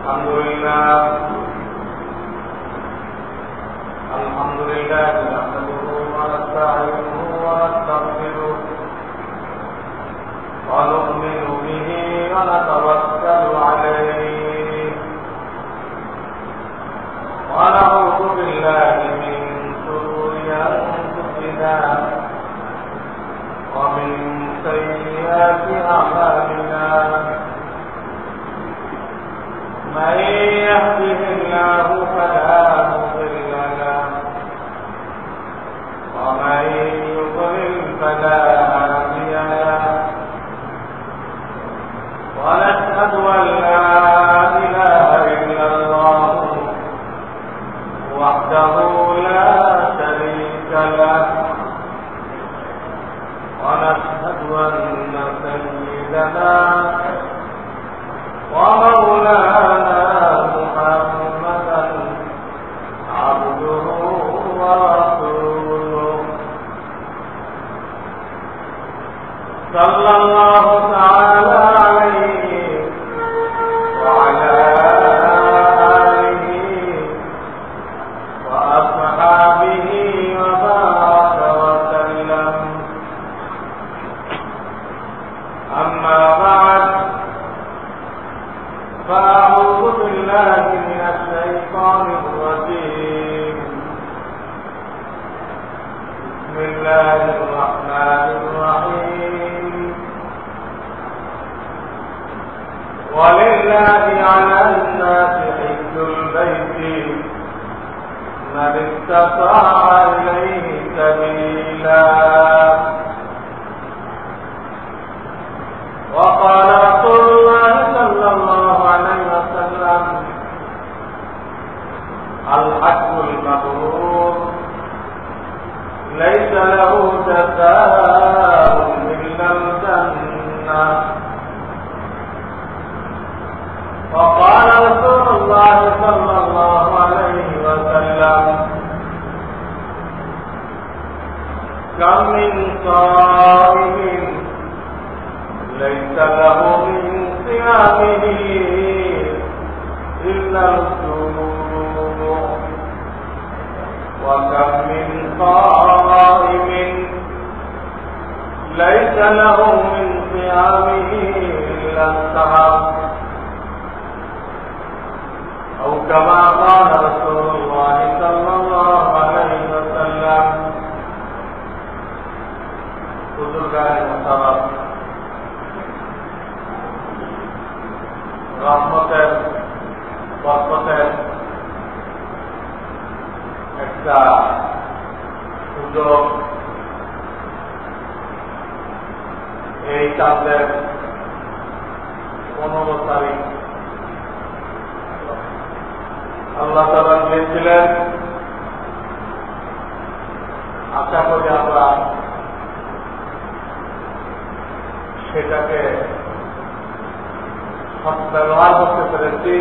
الحمد لله نحمده ونستعينه ونستغفره ونؤمن به ونتوكل عليه ونعوذ بالله من شرور أنفسنا ومن سيئات أعمالنا من يهده الله فلا مضل له ومن يضلل فلا هادي له ونشهد أن لا إله إلا الله وحده لا شريك له ونشهد أن سيدنا ومولانا محمدا عبده ورسوله صلى الله تعالى عليه وعلى آله وأصحابه وبارك وسلم. أما بعد فأعوذ بالله من الشيطان الرجيم. بسم الله الرحمن الرحيم. ولله على الناس حج البيت من استطاع إليه سبيلا. وقال رسول الله صلى الله عليه وسلم الحج المبرور ليس له جزاء إلا الجنة. وقال رسول الله صلى الله عليه وسلم كم من صائم ليس له من صيامه إلا الجوع وكم من قائم ليس له من صيامه إلا السهر أو كما قال رسول الله صلى الله عليه وسلم. بزرگان محترم রহমতের বরকতের একটা সুযোগ এই চাঁদের 15 তারিখ আল্লাহ তাআলা দিয়েছিলেন। আশা করি আমরা সেটাকে ব্যবহার করতে পেরেছি।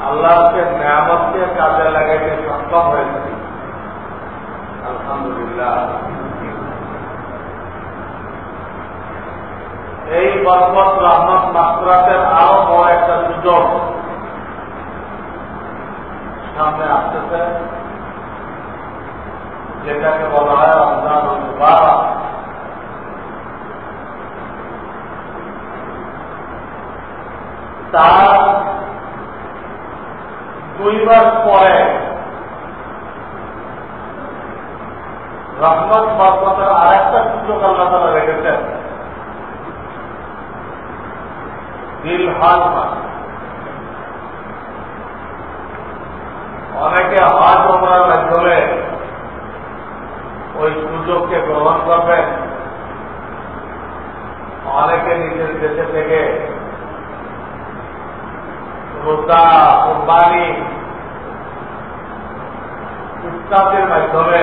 আল্লাহকে নিয়ামতকে কাজে লাগাইতে সক্ষম হয়েছি, আলহামদুলিল্লাহ। এই বরকত রহমত মাগফিরাতের আরো বড় একটা সুযোগ সামনে আসতেছে, যেটাকে বলা হয় রমজানুল মুবারক। তার 2 মাস পরে রহমত বরকতের আরেকটা সুযোগ আল্লাহ তাআলা রেখেছেন, জিলহজ মাস। অনেকে হজ ওমরার মাধ্যমে ওই সুযোগকে গ্রহণ করবেন, অনেকে নিজের দেশে থেকে রোজা, কুরবানি ইত্যাদির মাধ্যমে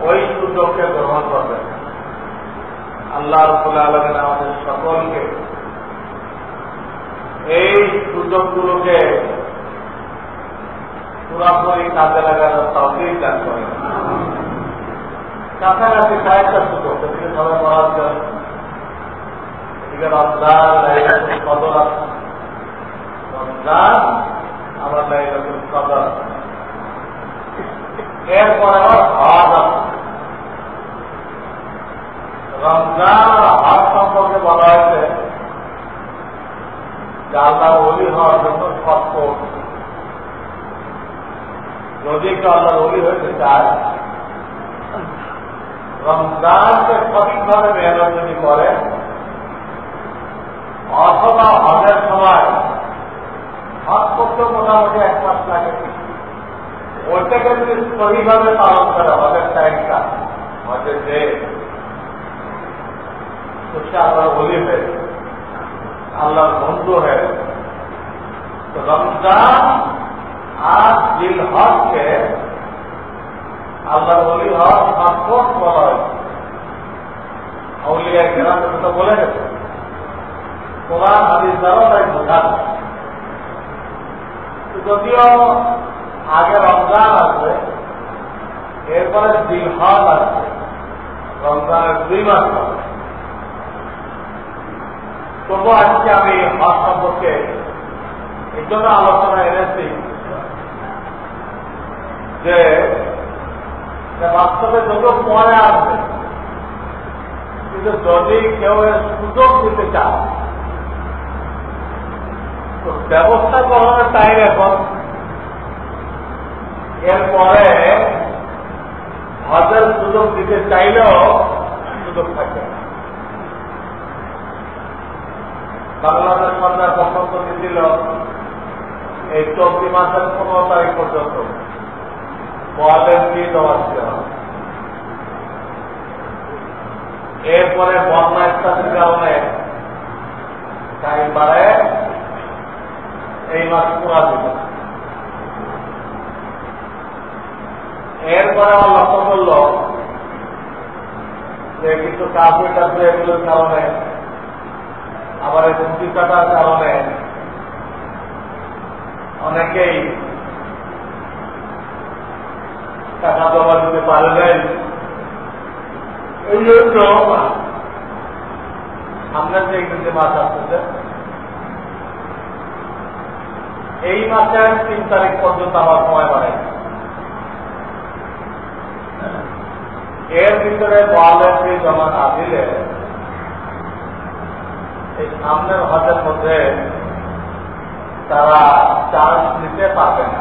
ওই সুযোগকে গ্রহণ করবেন। আল্লাহ রাব্বুল আলামিন আমাদের সকলকে এই সুযোগগুলোকে পুরোপুরি কাজে লাগানোর তৌফিক দান করেন। কাছাকাছি কয়েকটা সুযোগ, এদিকে সবাই পড়ার জন্য, এদিকে রমজান, লাইলাতুল কদর রমজান আবার লাইলাতুল কদর, এরপরে আবার হজ আছে। রমজান আর হজ সম্পর্কে বলা হয়েছে যে আল্লাহর ওলি হওয়ার জন্য শর্ত, যদি কেউ আল্লাহর ওলি হইতে চায় রমজানকে সঠিকভাবে মেহনত যদি করে, অথবা হজের সময় হজ করতে মোটামুটি 1 মাস লাগে, ওইটাকে যদি সঠিকভাবে পালন করে হজের টাইমটা, হজের যে সে আল্লাহর ওলি হয়ে আল্লাহর বন্ধু হয়ে। তো রমজান আর জিলহজকে আল্লাহর ওলি হওয়ার পাসপোর্ট বলা হয়েছে। আউলিয়া কেরাম তো বলে গেছে, কোরআন হাদিস দ্বারা তাই বোঝা যায়। যদিও আগে রমজান আসবে, এরপরে জিলহজ আসবে, রমজানের 2 মাস হবে। তবু আজকে আমি হজ সম্পর্কে এই জন্য আলোচনা এনেছি যে বাস্তবে যত পরে আসবে, কিন্তু যদি কেউ সুযোগ দিতে চায় তো ব্যবস্থা গ্রহণের টাইম এখন। এরপরে হজের সুযোগ দিতে চাইলেও সুযোগ থাকে। বাংলাদেশ সরকার পছন্দ দিয়েছিল এই 14 মাসের 15 তারিখ পর্যন্ত মোয়াল্লেম ফি দেওয়া ছিল। এরপরে বন্যা ইত্যাদির কারণে টাইম বাড়ে এই মাস পুরা দিল। এরপরে আমার লক্ষ্য করল যে কিছু কাজে কাজে এগুলোর কারণে, আবার এই মুক্তি কাটার কারণে অনেকেই টাকা জমা দিতে পারে নাই। এই জন্য সামনের যে ইংরেজি মাস আসতেছে, এই মাসের 3 তারিখ পর্যন্ত আমার সময় বাড়াই। এর ভিতরে মোয়াল্লেম ফি জমা না দিলে এই সামনের হজের মধ্যে তারা চান্স নিতে পারবে না।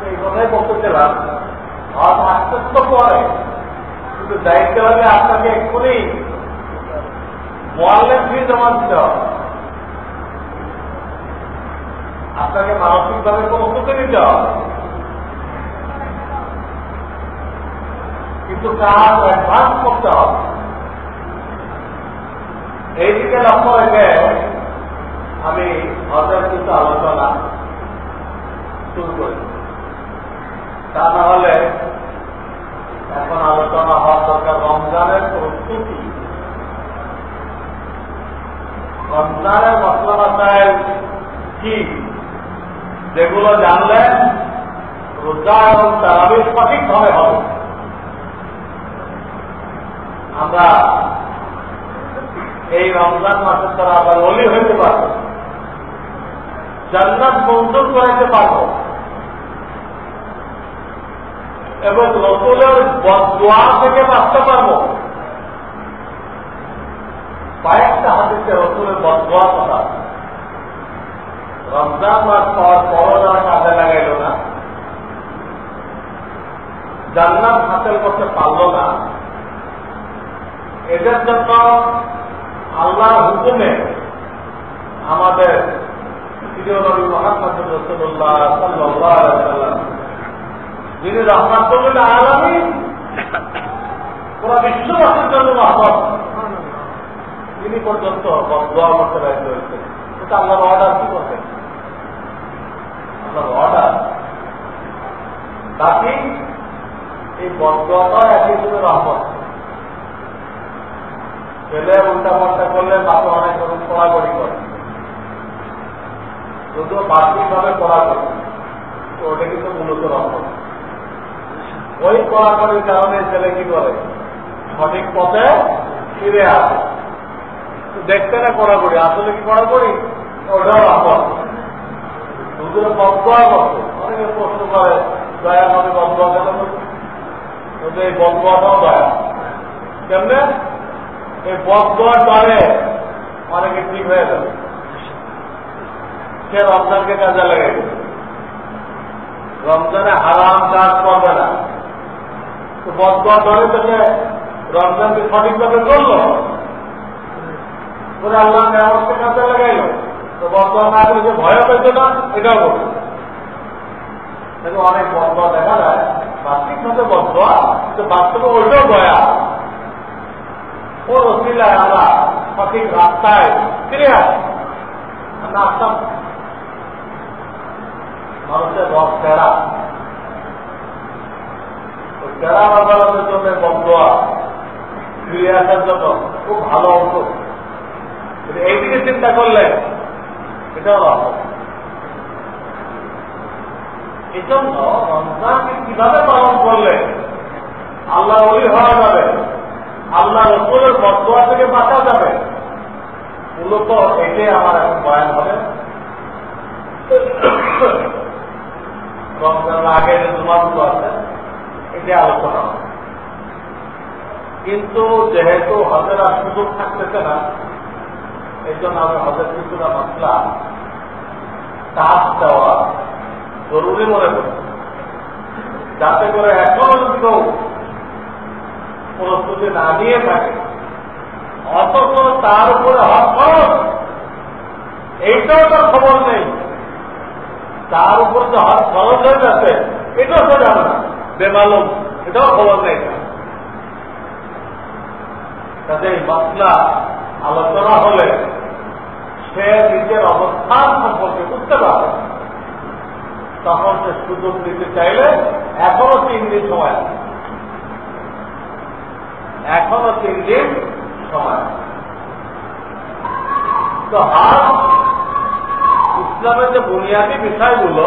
এই কথাই বলতে চাইলাম, হজ আসতে তো পরে, কিন্তু দায়িত্ব হবে আপনাকে এক্ষুনি মোয়াল্লেম ফি জমা দিতে হবে। আপনাকে মানসিকভাবে প্রস্তুতি নিতে হবে, কিন্তু কাজ অ্যাডভান্স করতে হবে। এই দিকে লক্ষ্য রেখে আমি হজের কিছু আলোচনা শুরু করি। তা না হলে এখন আলোচনা হওয়ার দরকার রমজানের প্রস্তুতি, রমজানের মশলা মাসাইল কি, যেগুলো জানলে রোজা এবং তারাবিহ সঠিকভাবে হবে। আমরা এই রমজান মাসের দ্বারা আবার ওলি হইতে পারবো, জান্নাত মঞ্জুর করাইতে পারবো, এবং রসুলের বদদুয়া থেকে বাঁচতে পারবো। কয়েকটা হাদিসে রসুলের বদদুয়া কথা, রমজান মাস পাওয়ার পরও যারা কাজে লাগাইল না, জান্নাত হাসিল করতে পারল না, এদের জন্য আল্লাহর হুকুমে আমাদের প্রিয় নবী মুহাম্মদ রাসূলুল্লাহ সাল্লাল্লাহু আলাইহি ওয়াসাল্লাম, যিনি রাহমাতুল আলামিন, পুরো বিশ্ববাসীর জন্য রহমত, তিনি পর্যন্ত দোয়া করতে বাধ্য হয়েছেন। এটা আল্লাহর অর্ডার। কি করতেন? আল্লাহর অর্ডার। বাকি এই বদদোয়াটা একই শুধু রহমত। ছেলে উল্টা পাল্টা করলে বাপে অনেক রকম পড়াগড়ি করে, যদিও বাহ্যিকভাবে পড়াগড়ি, তো ওটা কিন্তু মূলত রহমত। ওই পড়াগড়ির কারণে ছেলে কি করে? সঠিক পথে ফিরে আসে। দেখতে না পড়াগড়ি, আসলে কি পড়াগড়ি? ওটাও আপদ। দুধের বদয়া করছে, অনেকে প্রশ্ন করে দয়া হবে বদয়া কেন করছে? ওদের এই বদয়াটাও দয়া। কেমনে? এই বদয়ার ডরে অনেকে ঠিক হয়ে যাবে। সে রমজানকে কাজে লাগে, রমজানে হারাম কাজ করবে না, তো বদয়ার ডরে তো সে রমজানকে সঠিকভাবে করলো, করে আল্লাহ নেয়ামতকে কাজে লাগাইল, তো বদয়া না করে যে ভয় পেত না, এটাও করবে। অনেক বদয়া দেখা যায় বাস্তবিকভাবে বদয়া, কিন্তু বাস্তবে ওইটাও দয়া। ওর অসিলায় আমরা সঠিক রাস্তায় ফিরে আসি। আমরা আসতাম মানুষের রথ টেরা, ওই টেরা বাজারের জন্য বদয়া ফিরে আসার জন্য খুব ভালো অংশ। এইদিকে চিন্তা করলে এটাও রথ। এই জন্য রমজানকে কিভাবে পালন করলে আল্লাহ ওলি হওয়া যাবে, আল্লাহ রসুলের বদয়া থেকে বাঁচা যাবে, মূলত এটাই আমার এখন বয়ান হবে। রমজানের আগে যে জুমাগুলো আছে এটাই আলোচনা হবে। কিন্তু যেহেতু হজের আর সুযোগ থাকতেছে না, এই জন্য আমি হজের কিছুটা মশলা কাজ দেওয়া জরুরি মনে করি, যাতে করে এখনো যদি কেউ প্রস্তুতি না নিয়ে থাকে, অথচ তার উপরে হজ খরচ এইটাও তার খবর নেই, তার উপর যে হজ খরচ হয়ে যাচ্ছে এটাও সে জানে না, বেমালুম, এটাও খবর নেই। তাদের মশলা আলোচনা হলে সে নিজের অবস্থান সম্পর্কে বুঝতে পারবে, তখন সে সুযোগ দিতে চাইলে এখনো 3 দিন সময় আছে, এখনো 3 দিন সময়। তো হজ ইসলামের যে বুনিয়াদী বিষয়গুলো,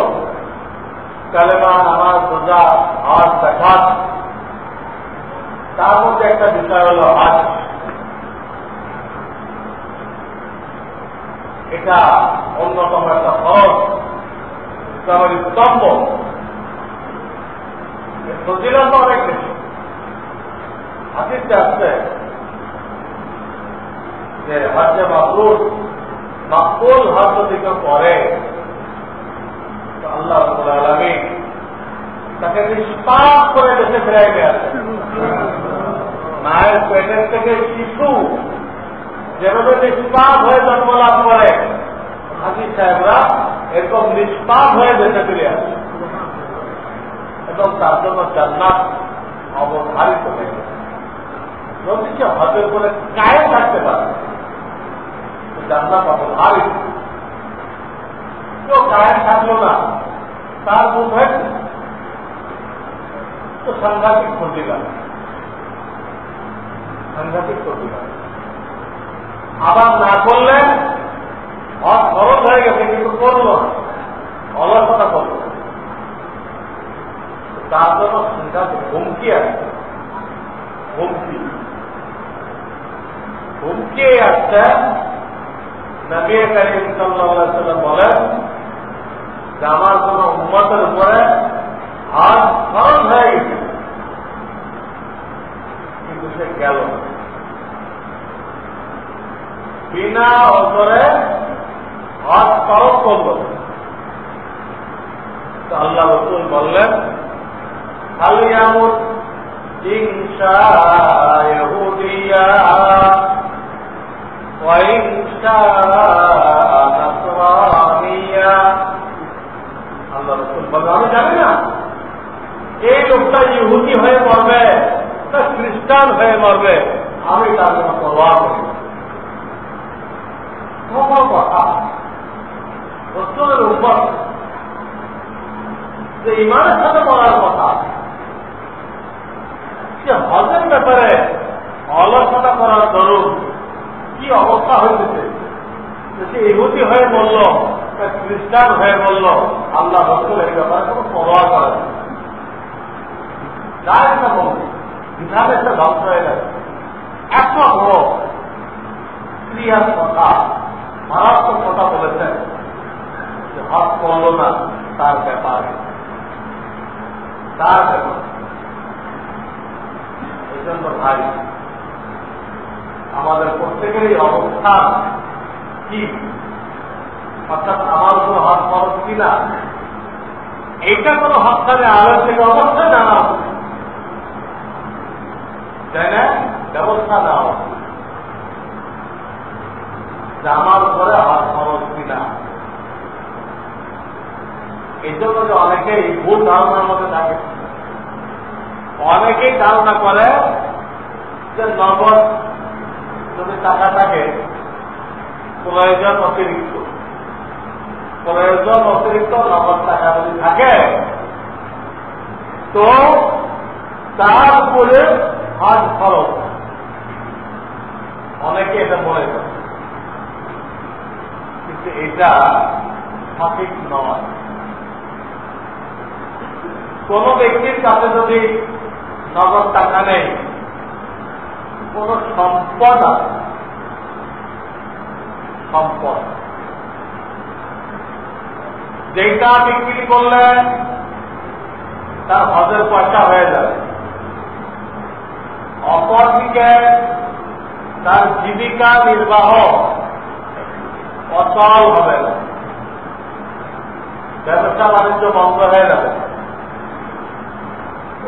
কালেমা, নামাজ, রোজা, হজ, যাকাত, তার মধ্যে একটা বিষয় হল হজ। এটা অন্যতম একটা ফরজ, ইসলামের স্তম্ভ। ফজিলত অনেক বেশি। হাদিসে আসছে যে হজ্জে মাবরুর, মাকবুল হজ যদি কেউ করে তো আল্লাহ রাব্বুল আলামিন তাকে নিষ্পাপ করে দেশে ফিরাই নিয়ে আসেন। মায়ের পেটের থেকে শিশু যেভাবে নিষ্পাপ হয়ে জন্ম লাভ করে, হাজী সাহেবরা এরকম নিষ্পাপ হয়ে দেশে ফিরে আসে এবং তার জন্য জান্নাত অবধারিত হয়ে গেছে। যদি সে হজের করে কায়েম থাকতে পারে, জান্নাত অবধারিত। কেউ কায়েম থাকলো না, তার মুখ হয়েছে তো সাংঘাতিক ক্ষতি গেল, সাংঘাতিক ক্ষতি গেল। আবার না করলে হজ খরচ হয়ে গেছে কিন্তু করল না, অলসতা করল, তার জন্য সাংঘাতিক হুমকি আছে। হুমকি হুমকি আসছে। নবী করিম সাল্লাল্লাহু আলাইহি ওয়াসাল্লাম বলেন যে আমার কোন উম্মতের উপরে হজ ফরজ হয়ে গেছে, কিন্তু সে গেল না, বিনা ওজরে হজ ফরজ করল। তো আল্লাহ রাসূল বললেন, হাল ইয়ামুত ইনশা ইহুদিয়া ওয়া ইনশা নাসরানিয়া। আল্লাহ রাসূল বললেন, আমি জানি না এই লোকটা ইহুদি হয়ে মরবে না খ্রিস্টান হয়ে মরবে, আমি তার জন্য পরোয়া করি না। কথা রসুলের উম্মত যে ইমানের সাথে মরার কথা, সে হজের ব্যাপারে অলসতা করার দরুন কি অবস্থা হয়েছে, সে ইহুদি হয়ে বলল, খ্রিস্টান হয়ে বলল, আল্লাহ রসুল এই ব্যাপারে কোনো পরোয়া করে না। যার একটা বলবে বিধান একটা ধ্বংস হয়ে গেছে। এত বড় ক্রিয়ার কথা, মারাত্মক কথা বলেছেন, করলো না তার ব্যাপার, তার ব্যাপার। এই জন্য ভাই আমাদের প্রত্যেকেরই অবস্থান কি, অর্থাৎ আমার কোনো হাত খরচ কিনা, এইটা কোনো হাতখানে আলোর থেকে অবশ্যই জানা উচিত, তাই না? ব্যবস্থা দেওয়া উচিত যে আমার উপরে হাত খরচ কিনা। এই জন্য যে অনেকেই ভুল ধারণার মধ্যে থাকে, অনেকেই ধারণা করে যে নগদ যদি টাকা থাকে প্রয়োজন অতিরিক্ত নগদ টাকা যদি থাকে তো তার উপরে হাত খরচ, অনেকে এটা মনে করে, কিন্তু এটা সঠিক নয়। কোন ব্যক্তির কাছে যদি নগদ টাকা নেই, কোন সম্পদ আছে, সম্পদ যেটা বিক্রি করলে তার হজের পয়সা হয়ে যাবে, অপরদিকে তার জীবিকা নির্বাহ অচল হবে না, ব্যবসা বাণিজ্য বন্ধ হয়ে যাবে,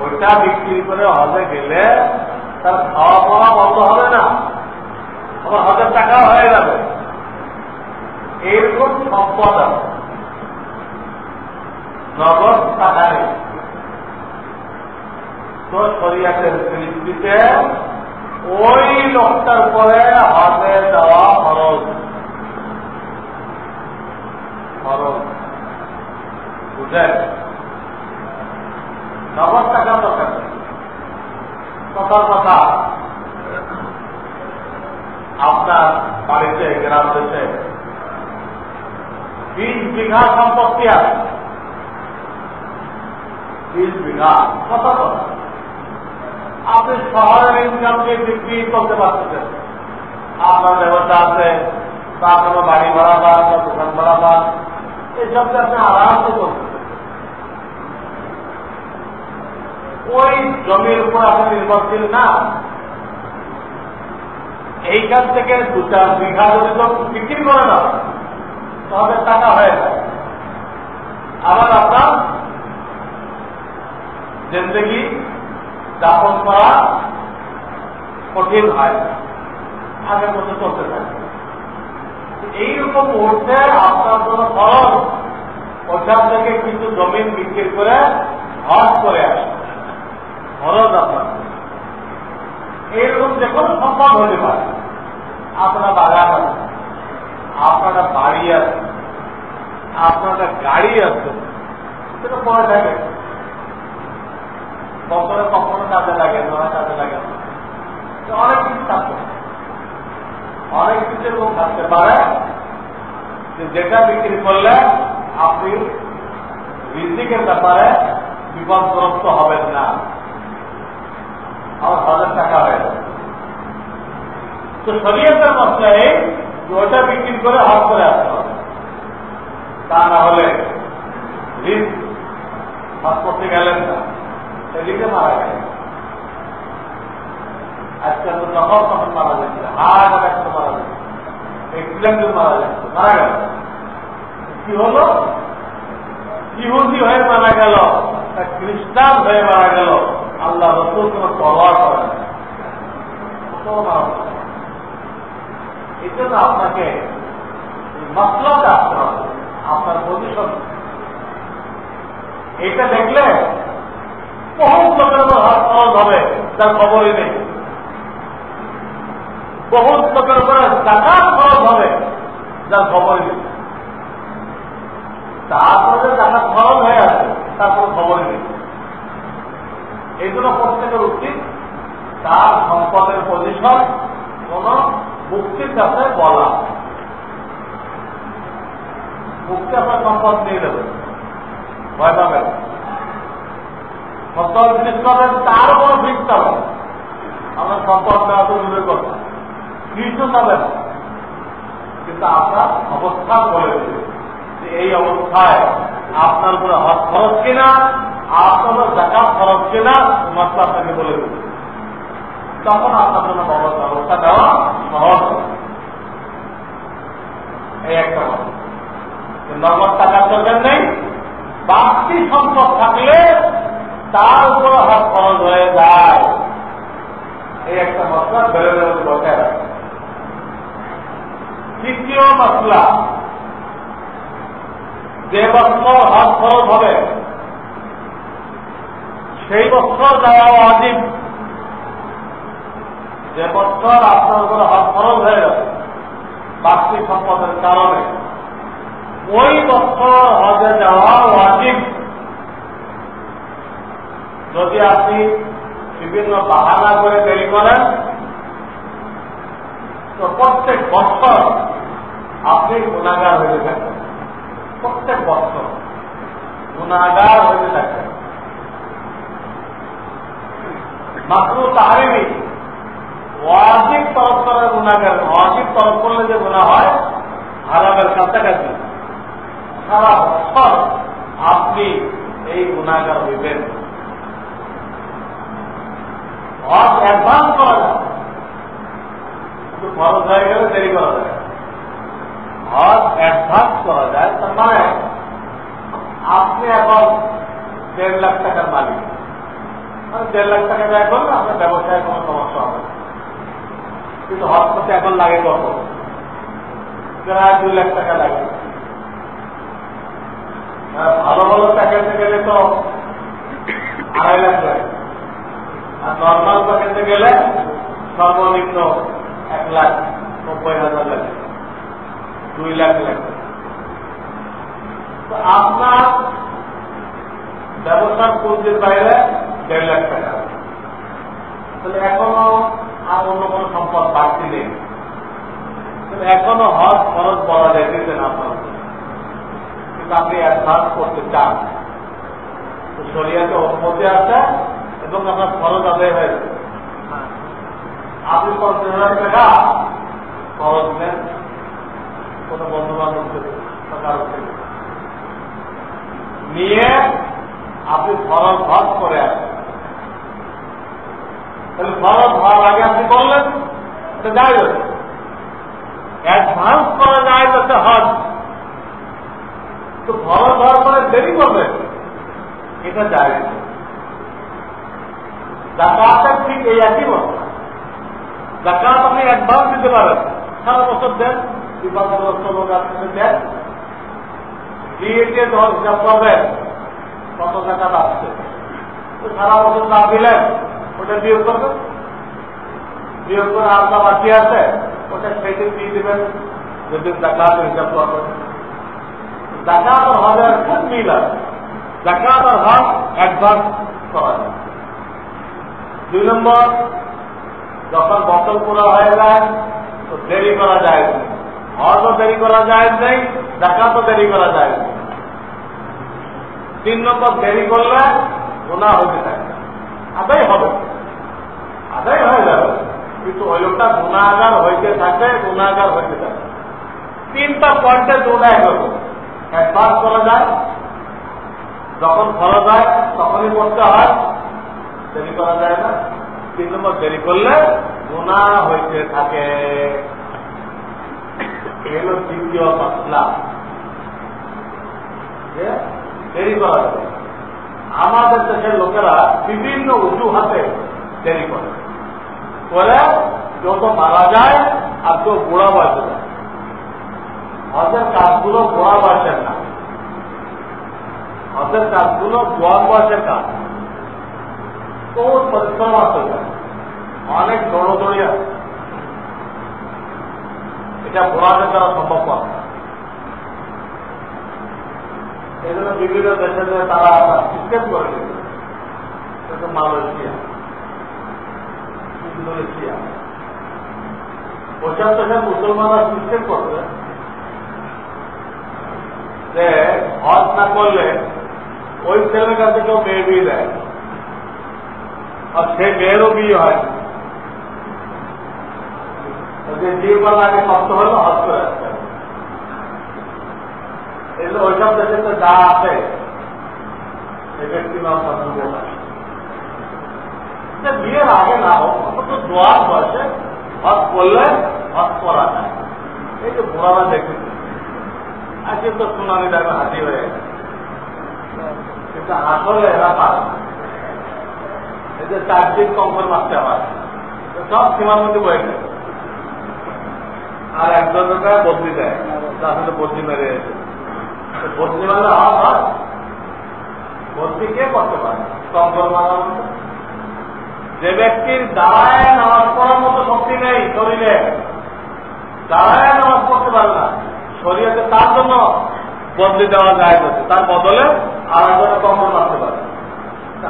ওইটা বিক্রি করে হজে গেলে তার খাওয়া পড়া বন্ধ হবে না, আমার হজের টাকা হয়ে যাবে, এরকম সম্পদ আছে, নগদ টাকা নেই। তো শরিয়াতের দৃষ্টিতে ওই লোকটার পরে হজে যাওয়া খরচ, বুঝলেন? নগদ টাকা দরকার নেই। কথার কথা, আপনার বাড়িতে গ্রাম দেশে 20 বিঘা সম্পত্তি আছে, 20 বিঘা, কথার কথা আপনি শহরের ইনকামকে বিক্রি করতে পারতেছেন, আপনার ব্যবসা আছে, তা কোনো বাড়ি ভাড়া পান বা দোকান ভাড়া পান, এইসবকে আপনি আরামে করতেছেন। ওই জমির উপর আপনি নির্ভরশীল না, এইখান থেকে 2-4 বিঘা যদি তো বিক্রি করে না তাহলে টাকা হয়ে যায়। আবার আপনার জিন্দগি যাপন করা কঠিন হয়, আগের মতো চলতে থাকে। এইরকম মুহূর্তে আপনার জন্য খরচ, ওখান থেকে কিছু জমিন বিক্রি করে হজ করে আসে, খরচ আপনার এইরকম যে কোনো সম্পদ হতে পারে। আপনার বাগান আছে, আপনার একটা বাড়ি আছে, আপনার একটা গাড়ি আছে, সেটা পরে থাকে, কখনো কখনো কাজে লাগে, নয় কাজে লাগে, অনেক কিছু থাকবে, অনেক কিছু এরকম থাকতে পারে যেটা বিক্রি করলে আপনি রিজিকের ব্যাপারে বিপদগ্রস্ত হবেন না, আমার 1000 টাকা হয়ে যাবে। তো শরীয়তের মশলায় ওটা বিক্রি করে হজ করে আসতে হবে, তা না হলে রিস্ক হজ করতে গেলেন না, সেদিকে মারা গেলেন। আজকাল তো তখন মারা যাচ্ছে, হার্ট অ্যাটাক মারা যাচ্ছে, অ্যাক্সিডেন্টে মারা যাচ্ছে, মারা গেল। কি হলো? ইহুদি হয়ে মারা গেল, খ্রিস্টান হয়ে মারা গেল, আল্লাহ রসুল কোন তওবা করে না। এই জন্য আপনাকে মাসলাতে আসতে হবে, আপনার পজিশন। এটা দেখলে বহু লোকের উপর হাত খরচ হবে, তার খবরই নেই। বহু লোকের উপরে টাকা খরচ হবে, যার খবরই নেই। তারপরে টাকা খরচ হয়ে আছে, তার কোনো খবরই নেই। এই জন্য প্রত্যেকের উচিত তার সম্পদের পজিশন কোন মুক্তির কাছে বলা, মুক্তি আপনার সম্পদ নিয়ে দেবে, ভয় পাবেন। সম্পদ জিনিস করবেন, তার কোনো ফিক্স হবে, আপনার সম্পদ নেওয়া তো দূরের কথা, কিছু পাবে না, কিন্তু আপনার অবস্থান বলে দেবে এই অবস্থায় আপনার উপরে হজ খরচ কিনা, আপনার জাকাত খরচ কিনা, মাসলা আপনাকে বলে দেবে। তখন আপনার জন্য ব্যবস্থা দেওয়া সহজ। এই একটা কথা, নগদ টাকার দরকার নেই, বাড়তি সম্পদ থাকলে তার উপরে হজ খরচ হয়ে যায়। এই একটা মশলা বেড়ে বেড়ে বসায় রাখে। তৃতীয় মশলা, যে বছর হজ খরচ হবে সেই বছর যাওয়া ওয়াজিব। যে বছর আপনার উপরে হজ খরচ হয়ে যাবে বাড়তি সম্পদের কারণে, ওই বছর হজে যাওয়া ওয়াজিব। যদি আপনি বিভিন্ন বাহানা করে দেরি করেন তো প্রত্যেক বছর আপনি গুনাহগার হয়ে থাকবেন। প্রত্যেক বছর গুনাহগার হয়ে থাকবেন। মাত্র তাহারিমি ওয়াজিব তরফ করে গুনাহগার, ওয়াজিব তরফ করলে যে গুনাহ হয় হারামের কাছাকাছি, সারা বছর আপনি এই গুনাহগার হইবেন। হজ অ্যাডভান্স করা যায়, কিন্তু খরচ হয়ে গেলে দেরি করা যায়। হজ অ্যাডভান্স করা যায়, তার মানে আপনি এখন 1.5 লাখ টাকার মালিক, 1.5 লাখ টাকা ব্যয় করলে আপনার ব্যবসায় কোনো সমস্যা হবে না। কিন্তু হজ করতে এখন লাগে কত? প্রায় 2 লাখ টাকা লাগে। ভালো ভালো প্যাকেজে গেলে তো 2.5 লাখ লাগে, আর নর্মাল প্যাকেজে গেলে সর্বনিম্ন 1,90,000 লাগে, 2 লাখ লাগে। তো আপনার ব্যবসার পুঁজির বাইরে 1.5 লাখ টাকা, তাহলে এখনো আর অন্য কোনো সম্পদ বাড়তি নেই, এখনো হজ খরচ বলা যাইতেছেন আপনার, কিন্তু আপনি অ্যাডভান্স করতে চান, তো শরিয়াতে অনুমতি আছে এবং আপনার খরচ আদায় হয়েছে। আপনি 50,000 টাকা খরচ নেন কোনো বন্ধু বান্ধব নিয়ে আপনি খরচ হজ করে আসেন, তাহলে খরচ হওয়ার আগে আপনি বললেন এটা যায়, অ্যাডভান্স করা যায় যাতে হজ, তো খরচ হওয়ার পরে দেরি করবেন এটা যায়। জাকাতের ঠিক এই একই বছর, জাকাত আপনি অ্যাডভান্স দিতে পারেন, সারা বছর দেন, বিপদগ্রস্ত লোক আপনি দেন, দিয়ে যখন হিসাব করবেন কত টাকা আসছে, তো সারা বছর না দিলেন ওটা বিয়োগ করবেন, বিয়োগ করে আপনার বাকি আছে ওটা সেই দিন দিয়ে দেবেন যেদিন জাকাত হিসাব করবেন। জাকাত আর হজের খুব মিল আছে, জাকাত আর হজ অ্যাডভান্স করা যায়। 2 নম্বর, যখন বছর পুরো হয়ে যায় তো দেরি করা যায়, হজও দেরি করা যায় নেই, জাকাতও দেরি করা যায়। 3 নম্বর, দেরি করলে গুনাহ হইতে থাকে, আদায় হবে, আদায় হয়ে যাবে, কিন্তু ওই লোকটা গুনাহগার হইতে থাকে, গুনাহগার হইতে থাকে। 3টা পয়েন্টে দুটাই হবে, অ্যাডভান্স করা যায়, যখন খরচ হয় তখনই করতে হয়, দেরি করা যায় না। 3 নম্বর, দেরি করলে গুনাহ হইতে থাকে। এগুলো দ্বিতীয় মাসলা, দেরি করা যায়। আমাদের দেশের লোকেরা বিভিন্ন অজুহাতে দেরি করে, কেউ তো মারা যায় আর কেউ বুড়া বয়সে যায়। হজের কাজগুলো বুড়া বয়সের না, হজের কাজগুলো জোয়ান বয়সের কাজ, খুব পরিশ্রম আছে, অনেক দৌড়দৌড়ি আছে, এটা বুড়াদের দ্বারা সম্ভব হয়। এই জন্য বিভিন্ন দেশে তারা সিস্টেম করে দিয়েছে, মালয়েশিয়া, ইন্দোনেশিয়া, ওইসব দেশের মুসলমানরা সিস্টেম করছে যে হজ না করলে ওই ছেলের কাছে কেউ মেয়ে বিয়ে দেয়, আর সেই মেয়েরও বিয়ে হয়, যে বিয়ে করার আগে শক্ত হলো হজ করে আসতে হবে। এগুলো ওইসব দেশে তো যা আছে এই ব্যক্তি নাম পছন্দ হয়। বিয়ের আগে না হোক অন্তত দোয়ার বয়সে হজ করলে হজ করা যায়। এই যে বুড়ারা দেখেছি আজকে তো সুনামি দেখবে হাতি হয়ে গেছে, কিন্তু আসলে এরা পারে না। এই যে 4 দিন কম্পল মারতে হয় সব সীমার মধ্যে বয়ে গেছে। আর একজন বদলি দেয়, আসলে বদলি মেরে বদলি মারলে হয়, বদলি কে করতে পারে? কম্পল মারার মতো যে ব্যক্তির দাঁড়ায় নামাজ পড়ার মতো শক্তি নেই শরীরে, দাঁড়ায় নামাজ পড়তে পারে না, শরীয়তে তার জন্য বদলি দেওয়া যায় করছে, তার বদলে আর একজনে কম্পল মারতে পারে।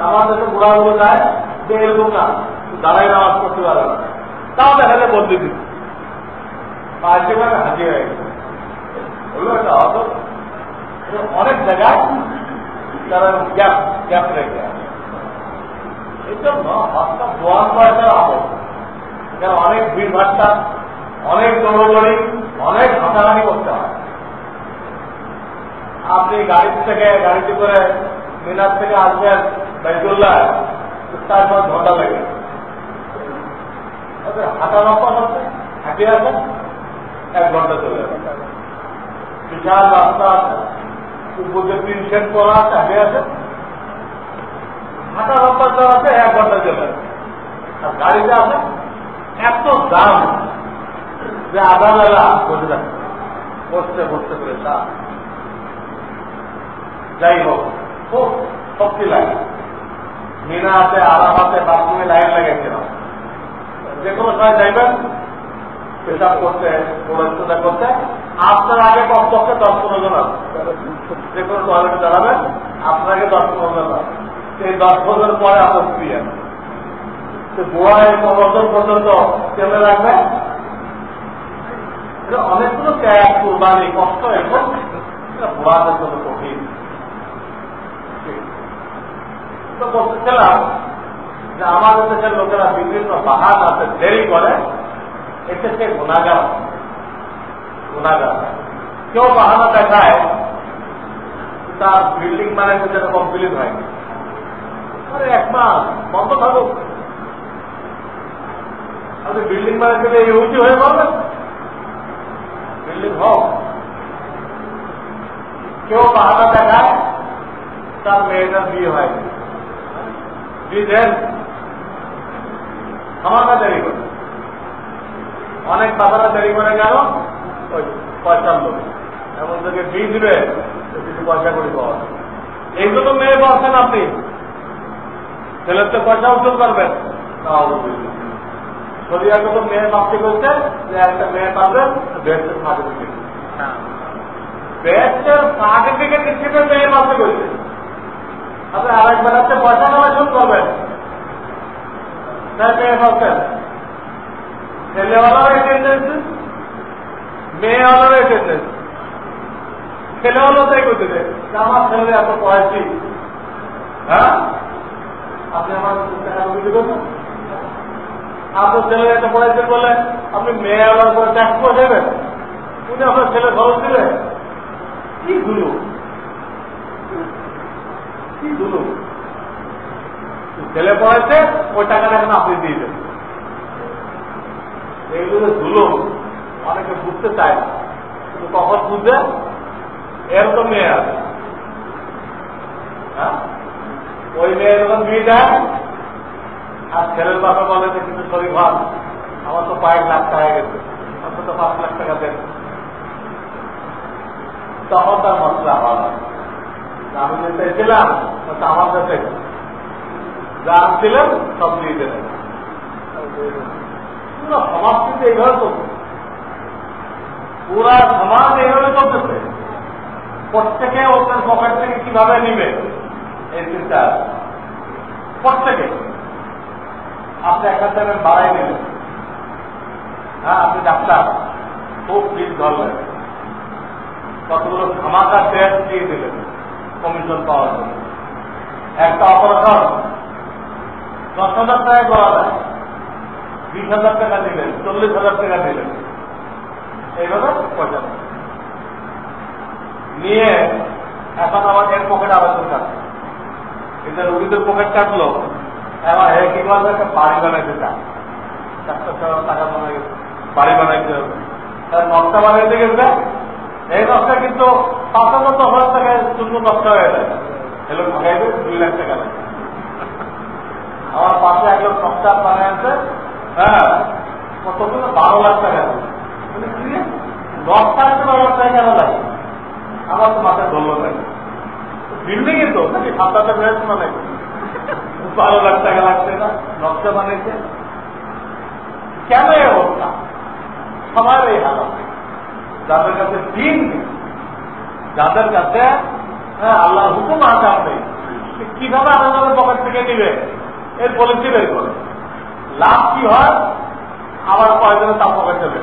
আমার দেশে বুড়াগুলো যায় যে এরকম না, দাঁড়ায় নামাজ পড়তে পারে না, তাও দেখা যায় বদলি দিচ্ছে, পাঁচটি মানে হাজির হয়ে গেছে। বললো এটা হতো অনেক জায়গায় তারা গ্যাপ রেখে আছে। এই জন্য হস্তা দোয়ান পয়সার আবদ্ধ, এখানে অনেক ভিড় ভাট্টা, অনেক দৌড়ি, অনেক হাঁটাহাঁটি করতে হয়। আপনি গাড়িতে করে মিনার থেকে আসবেন বাইতুল্লাহ, 4-5 ঘন্টা লাগে। হাঁটার অভ্যাস আছে, হাঁটিয়ে আসেন 1 ঘন্টা চলে যাবে। বিশাল রাস্তা আছে, উপর 3 সেট করা আছে, হাঁটিয়ে আসেন। হাঁটার অভ্যাস যারা আছে 1 ঘন্টা চলে যাবে। আর গাড়িতে আছে এত দাম যে আধা বেলা বসে যাচ্ছে, বসতে করে তা যাই হোক খুব শক্তি লাগে। মিনা আছে, আরাম আছে, বাথরুমে লাইন লাগাইছিল, যে কোনো সময় যাইবেন পেশাব করতে, পড়াশোনা করতে, আপনার আগে কমপক্ষে 10-15 জন আছে। যে কোনো টয়লেটে দাঁড়াবেন, আপনার আগে 10-15 জন আছে। সেই 10 বছর পরে আপনার স্ত্রী আছে, বুড়ায় 100 বছর পর্যন্ত কেমনে রাখবে? অনেকগুলো ত্যাগ, কুরবানি, কষ্ট, এখন বুড়াদের জন্য কঠিন। তো বলতেছিলাম যে আমাদের দেশের লোকেরা বিভিন্ন বাহান আছে, দেরি করে, এতে সে গুণাগার। কেউ বাহানা দেখায় তার বিল্ডিং ম্যানেজমেন্ট যেন কমপ্লিট হয়নি, আরে 1 মাস বন্ধ থাকুক, আপনি বিল্ডিং ম্যানেজমেন্টে ইউজি হয়ে পড়বেন, বিল্ডিং হোক। কেউ বাহানা দেখায় তার মেয়েটার বিয়ে হয়নি, দেন আমাকে দেরি করে, অনেক বাবারা দেরি করে গেল ওই পয়সার লোক, এমন থেকে বিয়ে দিবে কিছু পয়সা করে পাওয়া। এইগুলো মেয়ে বলছেন আপনি, ছেলের তো পয়সা উসুল করবেন না? শরিয়াগুলো মেয়ে মাপতে করছে যে একটা মেয়ে পাবেন বেস্টের সার্টিফিকেট, বেস্টের সার্টিফিকেট হিসেবে মেয়ে মাপতে করছে। আপনি আরেক বেলাতে পয়সা কালেকশন করবেন, মেয়ে পাচ্ছেন। ছেলেওয়ালারও টেন্ডেন্সি, মেয়েওয়ালারও টেন্ডেন্সি। ছেলেওয়ালা তাই করতেছে আমার ছেলে এত পয়সি, হ্যাঁ আপনি আমার টাকা বিক্রি করবেন, আপনার ছেলে একটা পয়সা বলে আপনি মেয়েওয়ালার করে ট্যাক্স করে দেবেন, উনি আপনার ছেলে খরচ দিবে। কি ধুলো, কি ধুলো! ছেলে পড়াইছে ওই টাকাটা এখন আপনি দিয়ে দেবেন। এইগুলো ধুলো অনেকে বুঝতে চায় না, কিন্তু কখন বুঝে? এর তো মেয়ে আছে, হ্যাঁ ওই মেয়ে যখন বিয়ে দেয় আর ছেলের বাবা বলে যে কিন্তু শরীর ভালো, আমার তো কয়েক লাখ টাকা গেছে, অন্তত 5 লাখ টাকা দেন, তখন তার মশলা ভালো। আমি যে চাইছিলাম আমার কাছে যা ছিলেন সব দিয়ে দেবেন। পুরো সমাজ কিন্তু এইভাবে চলছে, পুরা সমাজ এইভাবে চলতেছে। প্রত্যেকে ওদের পকেট থেকে কিভাবে নিবে এই চিন্তা, প্রত্যেকে। আপনি এখান থেকে বাড়াই নিলেন, হ্যাঁ আপনি ডাক্তার, খুব ফিট ধরলেন, কতগুলো ধামাকা টেস্ট দিয়ে দিলেন কমিশন পাওয়ার জন্য। একটা অপারেশন 10,000 টাকায় করা যায়, 20,000 টাকা দিলেন, 40,000 টাকা দিলেন, এইভাবে পয়সা নিয়ে এখন আবার এর পকেটে আবেদন কাটছে, কিন্তু রুগীদের পকেট কাটলো, এবার হে কি করবে, একটা বাড়ি বানাইতে চায়, 100 টাকা বাড়ি বানাইতে হবে, তার নকশা বানাইতে গেছে। এই নকশা কিন্তু 5,000 টাকায় শূন্য নকশা হয়ে যায়, এলো ভাগাইবে 2 লাখ টাকা লাগে। আমার পাশে এক লোক নকশা বানাইছে, হ্যাঁ কত 12 লাখ টাকা, নকশা 12 লাখ টাকা কেন লাগে? আমার তো মাথায় ধরলো নাই, বিল্ডিং এ তো নাকি 7-8টা বেড়ে শোনা নাকি 12 লাখ টাকা লাগছে না, নকশা বানিয়েছে। কেন এই অবস্থা? সবার এই হালত, যাদের কাছে দিন নেই, যাদের কাছে আল্লাহর হুকুম আকাম নেই, কিভাবে আলাদা পকেট থেকে নিবে এর পলিসি বের করে। লাভ কি হয়, আবার কয়েকজনে তার পকেট দেবে,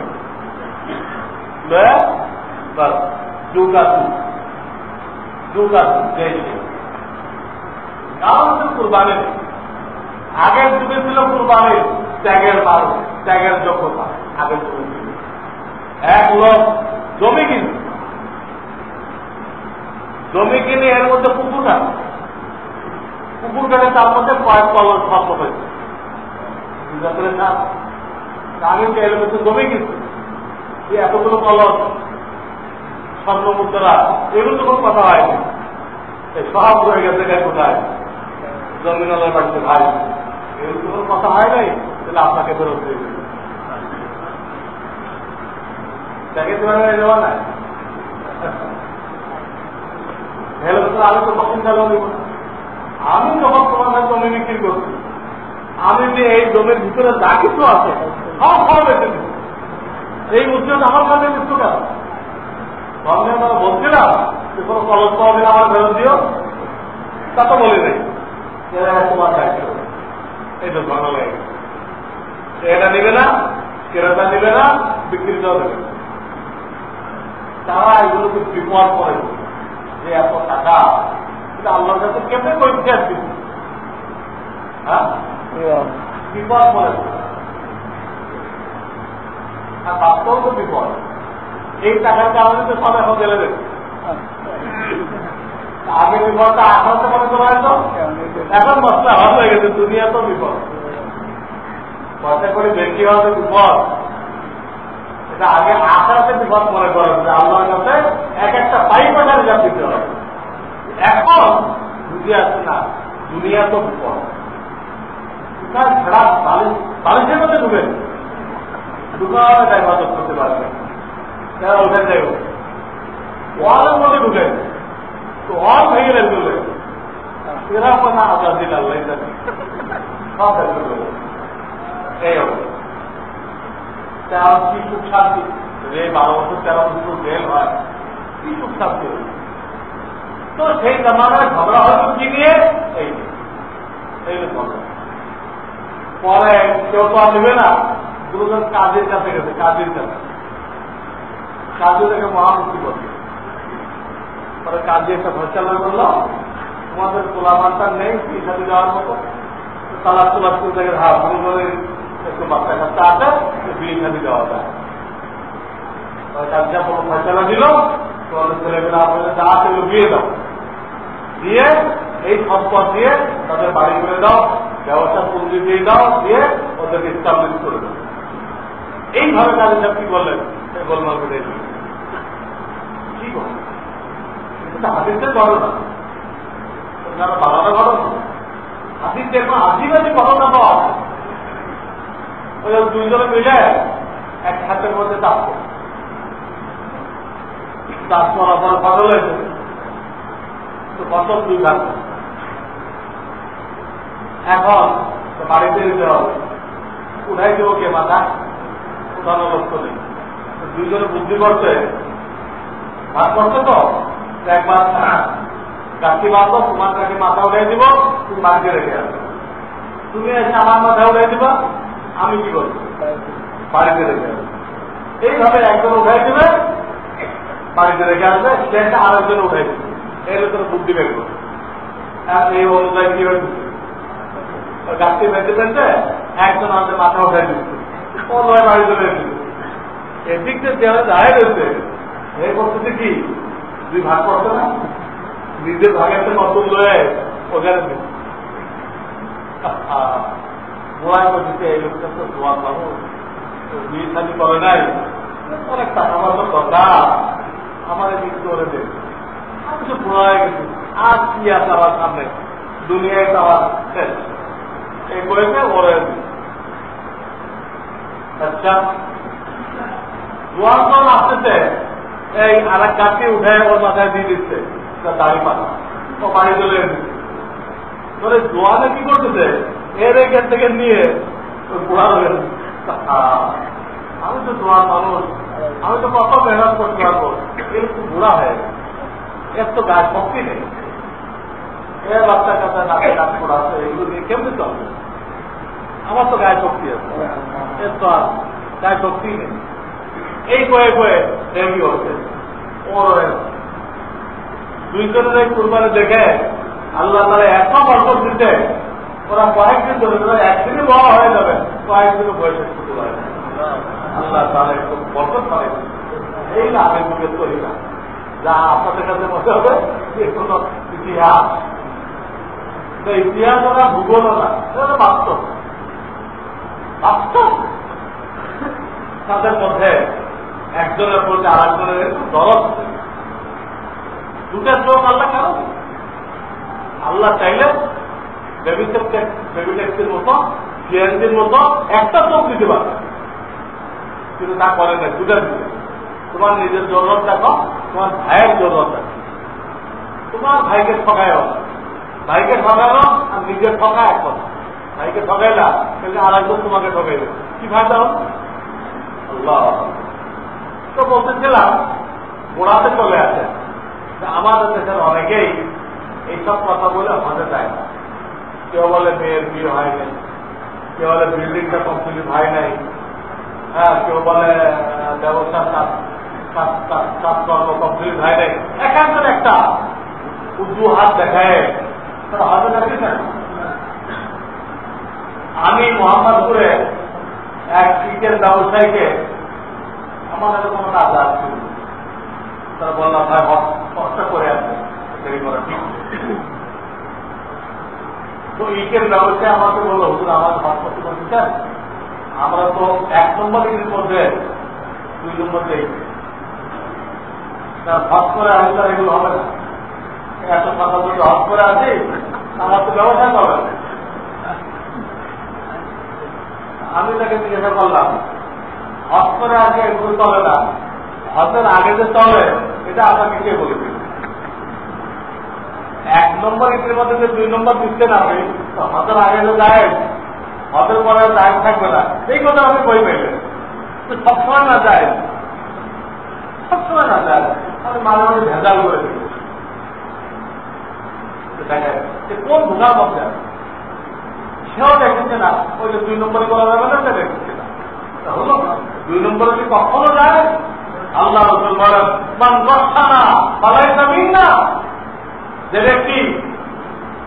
কুরবানি আগের যুগে ছিল, কুরবানি ত্যাগের মাল, ত্যাগের যোগ্যতা আগের যুগে ছিল। এক লোক জমি কিনে এর মধ্যে পুকুর কাটে, তার মধ্যে কয়েক কলস স্বপ্ন হয়েছে, আগে এর মধ্যে জমি কিনছে, এতগুলো কলস স্বর্ণ মুদ্রা, এগুলো তো কোনো কথা হয়নি, সব রয়ে গেছে কোথায়, জমিনালের বাড়িতে ভাই, এগুলো তো কোনো কথা হয় নাই, তাহলে আপনাকে ফেরত দিয়ে দেবে। দেওয়া নাই, আমি তো কখন চালু নিব না। আমি যখন তোমার কাছে জমি বিক্রি করছি, আমি যে এই জমির ভিতরে যা কিছু আছে সব বেঁচে দিব, এই উদ্যোগ আমার কাছে কিছু না। ধর্মে আমরা বলছিলাম যে কোনো কলস পাওয়া গেলে আমার ফেরত দিও, তা তো বলি নাই, তোমার দায়িত্ব, এই তো ভালো লাগে, এটা নিবে না, ক্রেতা নিবে না, বিক্রিটাও দেবে। তারা এগুলোকে বিপদ করে যে এত টাকা কিন্তু আল্লাহর কাছে কেমনে করে ফেরত দিব, হ্যাঁ বিপদ করে, আর বাস্তব তো বিপদ। এই টাকার কারণে তো সব এখন গেলে দেবে, আগে বিপদটা আসাতে মনে করা হয়তো, এখন মশলা হওয়া হয়ে গেছে, দুনিয়া তো বিপদ, পয়সা করে বেশি হওয়া তো বিপদ, এটা আগে আসাতে বিপদ মনে করা হচ্ছে। আল্লাহর কাছে এক একটা পাইপ হিসাব দিতে হবে, এখন বুঝে আসছে না দুনিয়া তো বিপদ, ছাড়া বালিশের মধ্যে ঢুকে দোকানে তাই মদত করতে পারবে, তারা ওখানে যাই ওয়ালের মধ্যে ঢুকে তো ওয়াল ভেঙে রেখে এরা না আজাদ দিল আল্লাহ সব এই অবস্থা। কি সুখ শান্তি, 12 বছর 13 বছর জেল হয়, কি সুখ শান্তি। তো সেই জামানায় ঝগড়া হয়তো কি নিয়ে, এই ঝগড়া পরে কেউ তো নেবে না, দুজন কাজের কাছে গেছে, কাজের কাছে কাজে থেকে মহামুক্তি করছে, পরে কাজে একটা ফয়সালা করলো, তোমাদের তোলামানটা নেই সাথে যাওয়ার মতো, তালাশ তোলাশ করে দেখে হ্যাঁ করে একটু বাচ্চা কাচ্চা আছে, বিয়ে সাথে যাওয়া যায়। কাজটা কোনো ফয়সালা দিল, তোমাদের ছেলেমেয়েরা আপনাদের যা আছে বিয়ে দাও, দিয়ে এই সম্পদ দিয়ে তাদের বাড়ি করে দাও, ব্যবসা পুঁজি দিয়ে দাও, দিয়ে ওদেরকে স্টাবলিশ করে দাও। এইভাবে কাজে সব কি করলেন, গোলমাল করে কি করলেন, হাতিতে করো না, যারা বাড়ানো করো না, হাতির দেখো আদিবাসী ঘটনা পাওয়া, ওই দুইজনে মিলে এক হাতের মধ্যে চাপ করার পর পাগল হয়েছে, তো কত 2 ভাগ, এখন বাড়িতে দিতে হবে, উঠাই দেবো কে মাথা, উঠানো লক্ষ্য নেই, দুইজনে বুদ্ধি করছে, ভাগ করছে তো একবার গাছি বাঁধবো, তোমার কাছে মাথা উঠাই দিব, তুমি বাড়িতে রেখে আসবে, তুমি এসে আমার মাথা উঠাই দিবা, আমি কি করবো বাড়িতে রেখে আসবো। এইভাবে একজন উঠাই দিবে, বাড়িতে রেখে আসবে, সেটা আরেকজন উঠাই দিবে, এর ভিতরে বুদ্ধি বের করবে। এই অনুযায়ী কি হয়েছে, গাছটি বেঁধে বেঁধে একজন আমাদের মাথা উঠাই দিচ্ছে, অন্য বাড়ি চলে এসেছে, এদিক দিয়ে দেওয়া যায় রয়েছে, এই করতেছে কি দুই ভাগ করছে না, নিজের ভাগের তো নতুন লয়ে ওখানে মোড়ায় বসেছে। এই লোকটা তো দোয়া পাবো, বিয়ে শাদী করে নাই, অনেক টাকা পয়সা দরকার, আমার কিছু করে দেবে। আমি তো বুড়া হয়ে গেছি, আর কি আছে আমার সামনে, দুনিয়ায় তো আমার শেষ। এই করেছে ওরে। আচ্ছা, দোয়া কল আসতেছে, এই আর এক গাছকে উঠে ওর মাথায় দিয়ে দিচ্ছে দাড়ি পাতা, ও বাড়ি চলে দিচ্ছে। তোর দোয়ানে কি করতেছে, এর এখান থেকে নিয়ে বুড়া হয়ে গেছে। আমি তো দোয়ার মানুষ, আমি তো কত মেহনত করতে পারবো, এর তো বুড়া হয়ে গেছে, এর তো গাছ শক্তি নেই, এর বাচ্চার কাছে নাকে গাছ পড়া আছে, এগুলো নিয়ে কেমনি চলবে? আমার তো গায়ে শক্তি আছে, এর তো আর গায়ে শক্তি নেই। এই কয়ে কয়ে কি হচ্ছে, ওর দুইজনের এই কুরবানি দেখে আল্লাহ তারা এত বরকত দিতে, ওরা কয়েকদিন ধরে, একদিনই বড় হয়ে যাবে, কয়েকদিনও বয়সে শুরু হয়। আল্লাহ তারা একটু বরকত পারে। এই না আগের যুগে তৈরি না, যা আপনাদের কাছে মনে হবে যে কোনো ইতিহাস, ইতিহাস ওরা ভূগোল না, এটা বাস্তব। বাস্তব তাদের মধ্যে একজনের প্রতি আর একজনের একটু দরদ, দুটা চোখ আল্লাহ কেন? আল্লাহ চাইলে বেবি ট্যাক্সির মতো, সিএনজির মতো একটা চোখ দিতে পারবে, কিন্তু তা করে না, দুটা দিতে। তোমার নিজের জরুরত দেখো, তোমার ভাইয়ের জরুরত দেখো। তোমার ভাইকে ঠকায়, ভাইকে ঠকানো আর নিজের ঠকা এক কথা। ভাইকে ঠকাইলা তাহলে আর একজন তোমাকে ঠকাইবে, কি ফায়দা হল? আল্লাহ তো বলতেছিলাম, গোড়াতে চলে আসে আমাদের দেশের অনেকেই এইসব কথা বলে হজে যায় না। কেউ বলে মেয়ের বিয়ে হয় নাই, কেউ বলে বিল্ডিংটা কমপ্লিট হয় নাই, হ্যাঁ, কেউ বলে ব্যবসার কাজকর্ম কমপ্লিট হয় নাই। এখানকার একটা উর্দু হাত দেখায় তারা হজে যাচ্ছি না। আমি মোহাম্মদপুরে এক ইটের ব্যবসায়ীকে আমার এরকম কাজ আসছে, তারা বললাম ভাই কষ্ট করে আসবে, দেরি করা ঠিক। তো ইটের ব্যবসায়ী আমাকে বললো, হুজুর আমার হসপিটাল করতে চান, আমরা তো 1 নম্বর ইটের মধ্যে 2 নম্বর দেই, হজ করে আমি তার এগুলো হবে না, এত কথা বলতে হজ করে আছি, আমার তো ব্যবসা হবে না। আমি তাকে জিজ্ঞাসা করলাম, হজ করে আগে এগুলো চলে না, হজের আগে যে চলে এটা আপনাকে কে বলেছে? 1 নম্বর ইটের মধ্যে যে 2 নম্বর দিচ্ছেন আপনি, হজের আগে যে যায়, হজের পরে দায় থাকবে না, এই কথা আপনি বই পেলেন। সবসময় না যায়, সবসময় না যায়, আমি মাঝে মাঝে ভেজাল করে দিই। কোন ধোকার মধ্যে সেও দেখেছে না, ওই যে 2 নম্বরে করা যাবে না, সে দেখেছে না। হলো 2 নম্বরে কি কখনো যায়? আল্লাহ রাসূল বলেন, মান গসানা ফালাইসা মিন্না, যে ব্যক্তি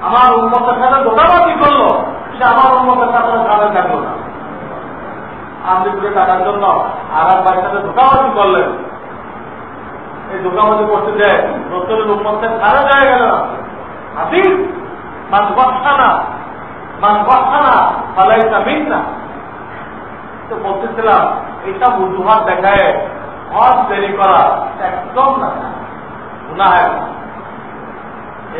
আমার উম্মতের সাথে ধোঁকাবাজি করলো, সে আমার উম্মতের সাথে সাথে থাকলো না। আপনি ঘুরে টাকার জন্য আর এক ভাইয়ের সাথে ধোঁকাবাজি করলেন, এই ধোঁকাবাজি করতে যায় রসুলের উম্মতের সারা যায় গেল না। হাদিস মান গসানা ফালাইসা মিন্না। তো বলতেছিলাম, এইসব উজুহাত দেখায় হজ দেরি করা একদম না, গুনাহ।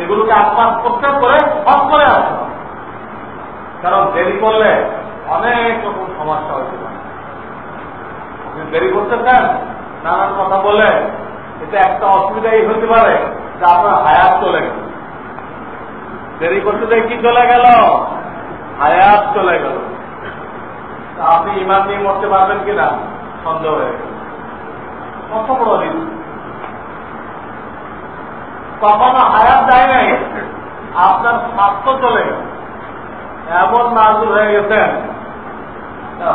এগুলোকে আত্মাস করতে করে হজ করে আসো, কারণ দেরি করলে অনেক রকম সমস্যা হয়েছে। আপনি দেরি করতে চান, নানান কথা বলে, এটা একটা অসুবিধাই হতে পারে যে আপনার হায়াত চলে গেল। দেরি করতে চাই কি চলে গেল? হায়াত চলে গেল। আপনি ইমান নিয়ে মরতে পারবেন কিনা সন্দেহ হয়ে গেল। কত বড় দিন, কখনো হায়াত যায় নাই, আপনার স্বাস্থ্য চলে গেল, এমন নাজুল হয়ে গেছেন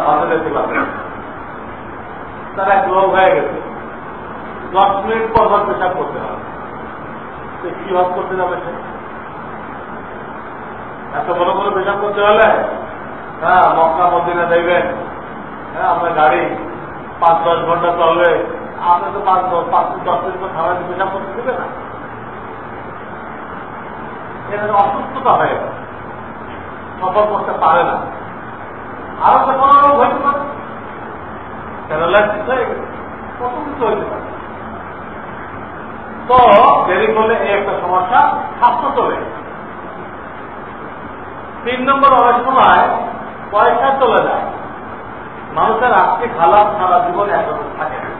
হজে যেতে পারবেন। তারা এক রোগ হয়ে গেছে, 10 মিনিট পর পেশাব করতে হবে, কি হজ করতে যাবে সে? এত বড় করে পেশাব করতে হলে, হ্যাঁ, মক্কা মদিনা যাইবেন, হ্যাঁ, আপনার গাড়ি 5-10 ঘন্টা চলবে, আপনি তো 5-10 মিনিট খাবার পেশাব করতে দেবে না। এর অসুস্থতা হয়ে গেল, সফর করতে পারে না, আরো যে কোনো রোগ হইতে পারে, প্যারালাইসিস হয়ে গেছে, কত কিছু হইতে পারে। তো দেরি করলে এই একটা সমস্যা, স্বাস্থ্য চলে। 3 নম্বর, অনেক সময় পয়সা চলে যায়। মানুষের আর্থিক হালাত সারা জীবনে একরকম থাকে না।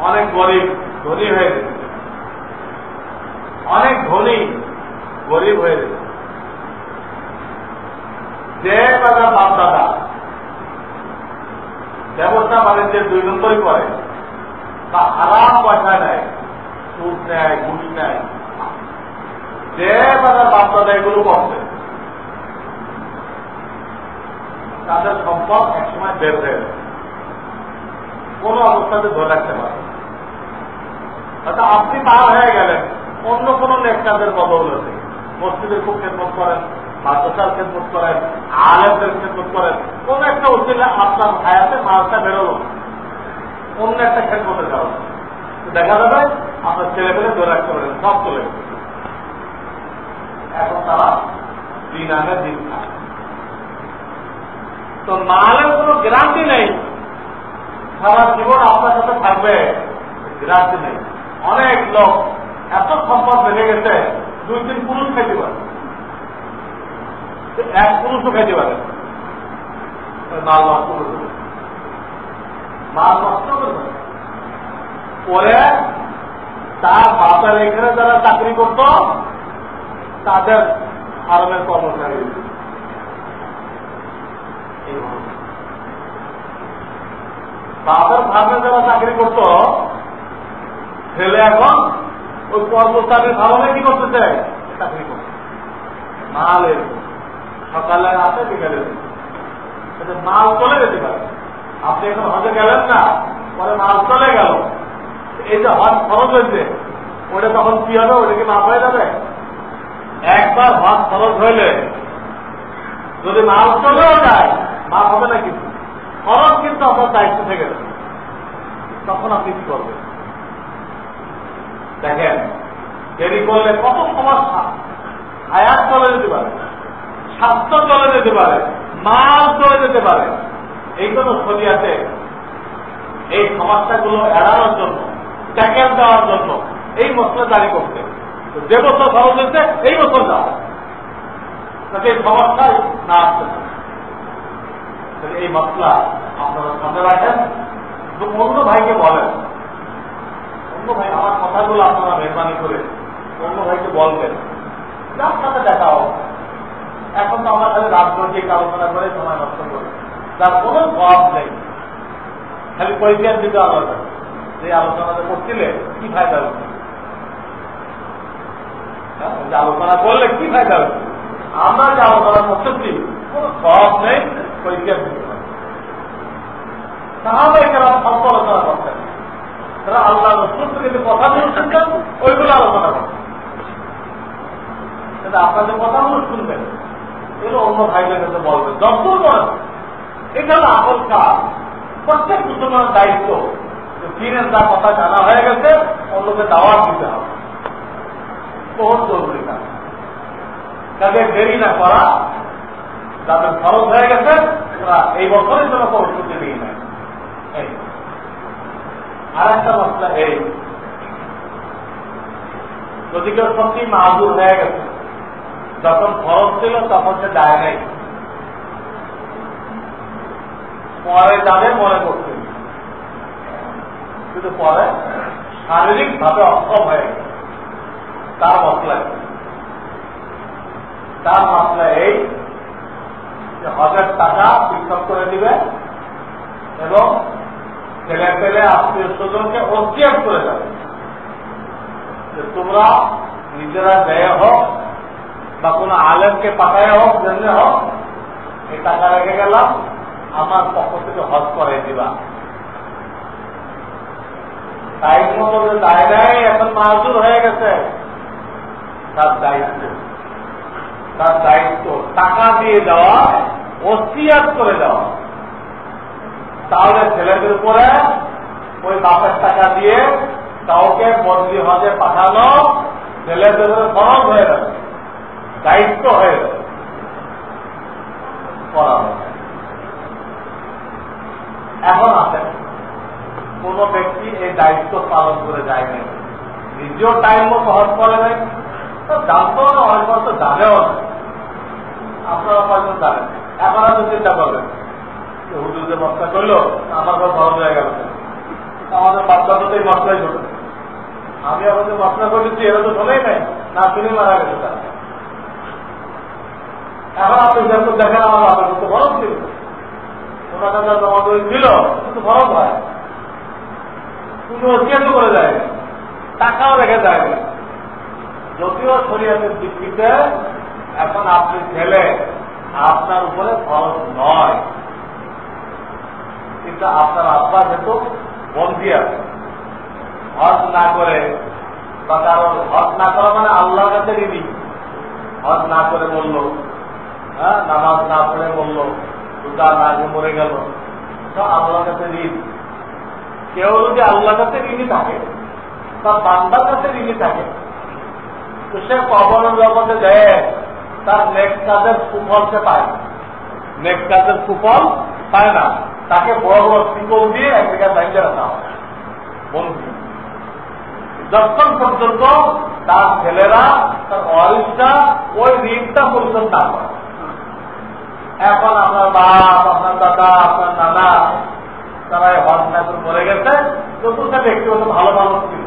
অনেক গরিব ধনী হয়ে গেছে, অনেক ধনী গরিব হয়ে গেছে। যে বাবা বাপ দাদা ব্যবসা বাণিজ্যের 2 নম্বরই করে বা হারাম পয়সা নেয়, সুদ নেয়, ঘুষ নেয়, যে বাবা বাপ দাদা এগুলো করছে, তাদের সম্পদ একসময় বের হয়ে যাবে, কোন অবস্থাতে ধরে রাখতে পারে। অর্থাৎ আপনি পার হয়ে গেলেন অন্য কোন নেতাদের বদৌলতে, মসজিদের খুব খেদমত করেন, মাদ্রাসার খেদমত করেন, আলেমদের খেদমত করেন, কোন একটা উচিলে আপনার হায়াতে মালটা বেরোলো অন্য একটা খেদমতের কারণে, দেখা যাবে আপনার ছেলেপেলে ধরে রাখতে পারেন, সব চলে গেছে। এখন তারা দিন আনে দিন খায়। তো মালের কোন গ্যারান্টি নেই সারা জীবন আপনার সাথে থাকবে, গ্যারান্টি নেই। অনেক লোক এত সম্পদ বেড়ে গেছে 2-3 পুরুষ খাইতে পারে, 1 পুরুষও খাইতে পারে, মাল নষ্ট করতে পারে, মাল নষ্ট করতে পরে তার বাপের এখানে যারা চাকরি করত তাদের ফার্মের কর্মচারী, বাপের ফার্মে যারা চাকরি করত ছেলে এখন ওই কর্মচারীর ফার্মে কি করতেছে, চাকরি করছে। মালের সকালে আসে বিকালে মাল চলে যেতে পারে। আপনি এখন হজে গেলেন না, পরে মাল চলে গেল, এই যে হজ খরচ হয়েছে ওটা তখন কি হবে, ওটা কি মাপ হয়ে যাবে? একবার হজ খরচ হইলে যদি মাল চলেও যায় মাপ হবে না, কিন্তু খরচ কিন্তু আপনার দায়িত্ব থেকে যাবে। তখন আপনি কি করবেন? দেখেন দেরি করলে কত সমস্যা, হায়াত চলে যেতে পারে, স্বাস্থ্য চলে যেতে পারে, মাল চলে যেতে পারে। এইগুলো শরিয়াতে এই সমস্যাগুলো এড়ানোর জন্য, ট্যাকেল দেওয়ার জন্য এই মশলা জারি করতে, যে বছর খরচ হয়েছে এই বছর যাও, যাতে এই সমস্যায় না আসতে পারে। এই মশলা আপনারা সামনে রাখেন, অন্য ভাইকে বলেন, অন্য ভাই আমার কথাগুলো আপনারা মেহরবানি করে অন্য ভাইকে বলবেন, যার সাথে দেখা হোক। এখন তো আমরা খালি রাজনৈতিক আলোচনা করে সময় নষ্ট করি, যার কোনো জবাব নেই, খালি পরীক্ষা দিতে আলোচনা, যে আলোচনাটা করছিলে কি ফায়দা হচ্ছে, যে আলোচনা করলে কি ফায়দা হচ্ছে। আমরা যে আলোচনা করতেছি কোনো জবাব নেই, পরীক্ষা দিতে পারি। তাহলে এখানে সব আলোচনা করতেন, তারা আল্লাহ রসুল থেকে যে কথাগুলো শুনতেন ওইগুলো আলোচনা করতেন। আপনাদের কথাগুলো শুনবেন, এগুলো অন্য ভাইদের কাছে বলবেন, যতদূর করেন। এখানে আসল কাজ প্রত্যেক মুসলমানের দায়িত্ব, দিনের যা কথা জানা হয়ে গেছে অন্যকে দাওয়াত দিতে হবে, বহুত জরুরি কাজ। তাদের দেরি না করা, যাদের খরচ হয়ে গেছে তারা এই বছরের জন্য প্রস্তুতি নিয়ে নেয়। আর একটা মশলা এই, যদি কেউ সত্যি মাহুর হয়ে গেছে, যখন খরচ ছিল তখন সে যায় নাই, পরে যাবে মনে করছে, কিন্তু পরে শারীরিক ভাবে অক্ষম হয়ে গেছে, তার মশলা এই যে 1000 টাকা পৃথক করে দিবে এবং ছেলে পেলে আত্মীয় স্বজনকে অস্বীকার করে যাবে যে তোমরা নিজেরা ব্যয় হোক বা কোন আলেমকে পাঠায় হোক, জেনে হোক, এই টাকা রেখে গেলাম, আমার পক্ষ থেকে হজ করে দিবা। টাইম মতো দায় নেয়, এখন মাহুর হয়ে গেছে, তার দায়িত্ব টাকা দিয়ে দেওয়া, ওসিয়াত করে দেওয়া। তাহলে ছেলেদের উপরে ওই বাপের টাকা দিয়ে কাউকে বদলি হজে পাঠানো ছেলেদের ফরজ হয়ে যাবে। দায়িত্ব হয়ে যায় করা হয়। এখন আসেন, কোন ব্যক্তি এই দায়িত্ব পালন করে যায় নাই, নিজেও টাইম মতো হজ করে নাই, জানতেও না, অনেক তো জানেও না, আপনারা কয়েকজন জানেন। এখন আপনি চিন্তা করবেন হুজুর যে মশলা করলো আমার ঘর ভালো হয়ে গেল, আমাদের বাচ্চাটা তো এই মশলাই ঢুকে, আমি এখন যে মশলা করেছি এরা তো শোনেই নাই, না শুনে মারা গেছে তার। এখন আপনি যেহেতু দেখেন আমার বাবার মতো বরফ ছিল, ওনার কাছে জমা করে ছিল, কিন্তু বরফ হয়, কিন্তু ওসিয়াত করে যায়, টাকাও রেখে যায় না। যদিও শরীয়তের ভিত্তিতে এখন আপনি ছেলে, আপনার উপরে খরচ নয়, কিন্তু আপনার আব্বা যেহেতু বন্দী আছে, হজ না করে বা কারণ হজ না করা মানে আল্লাহর কাছে ঋণী, হজ না করে বললো, হ্যাঁ, নামাজ না পড়ে বললো, রোজা না আগে মরে গেল, তো আল্লাহর কাছে ঋণ। কেউ যদি আল্লাহর কাছে ঋণী থাকে বা বান্দার কাছে ঋণী থাকে, তো সে কবরের জগতে দেয়, তার নেক্সট কাজের সুফল সে পায় না, নেক্সট কাজের সুফল পায় না, তাকে বড় বড় শিকল দিয়ে এক জায়গায় বাইরে রাখা হয় বন্ধু, যতক্ষণ পর্যন্ত তার ছেলেরা, তার ওয়ারিসরা ওই ঋণটা পরিশোধ না করে। এখন আপনার বাপ, আপনার দাদা, আপনার নানা, তারা হজ না করে মরে গেছে, তো সে ব্যক্তিগত ভালো ভালো ছিল,